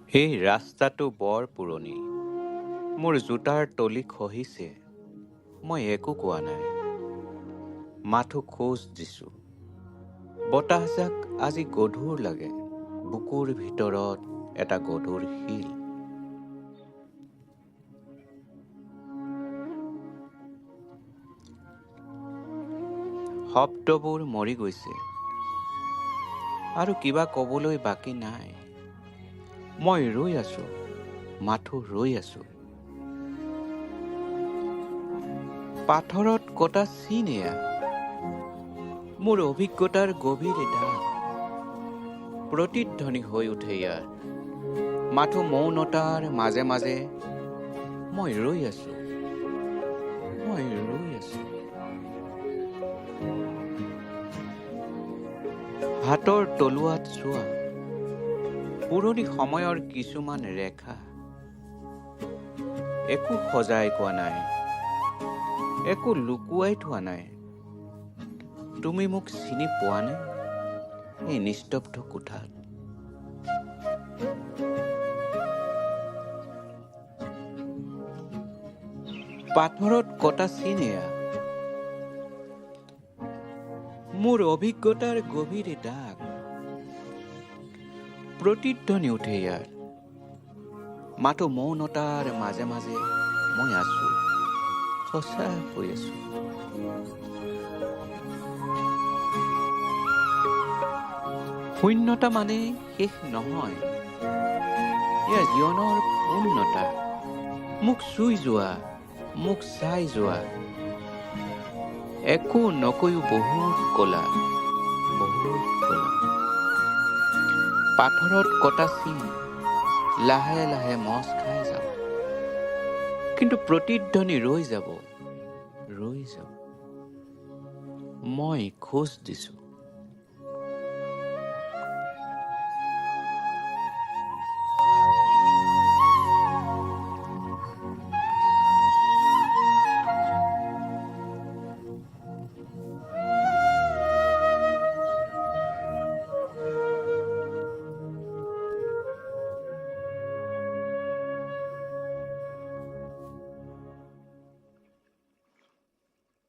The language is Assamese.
এই ৰাস্তাটো বৰ পুৰণি। মোৰ জোতাৰ তলি খহিছে। মই একো কোৱা নাই, মাথো খোজ দিছো। বতাহজাক আজি গধুৰ লাগে। বুকুৰ ভিতৰত এটা গধুৰ শিল। শব্দবোৰ মৰি গৈছে আৰু কিবা ক'বলৈ বাকী নাই। মই ৰৈ আছো, মাথো ৰৈ আছো। পাথৰত কটা চিন এয়া, মোৰ অভিজ্ঞতাৰ গভীৰ এটা প্ৰতিধ্বনি হৈ উঠে ইয়াৰ। মাথো মৌনতাৰ মাজে মাজে মই ৰৈ আছো, মই ৰৈ আছো। হাতৰ তলুৱাত চোৱা, পুৰণি সময়ৰ কিছুমান ৰেখা। একো সজাই কোৱা নাই, একো লুকুৱাই থোৱা নাই। তুমি মোক চিনি পোৱানে এই নিস্তব্ধ কোঠাত? পাথৰত কটা চিন এয়া, মোৰ অভিজ্ঞতাৰ গভীৰ দাগ। প্ৰতিধ্বনি উঠে ইয়াৰ। মাথো মৌনতাৰ মাজে মাজে মই আছো, সঁচা হৈ আছো। শূন্যতা মানে শেষ নহয়, এয়া জীৱনৰ পূৰ্ণতা। মোক চুই যোৱা, মোক চাই যোৱা। একো নকৈও বহুত কলা, বহুত কলা। পাথৰত কটা চিন লাহে লাহে মচ খাই যাব, কিন্তু প্ৰতিধ্বনি ৰৈ যাব, ৰৈ যাব। মই খোজ দিছো।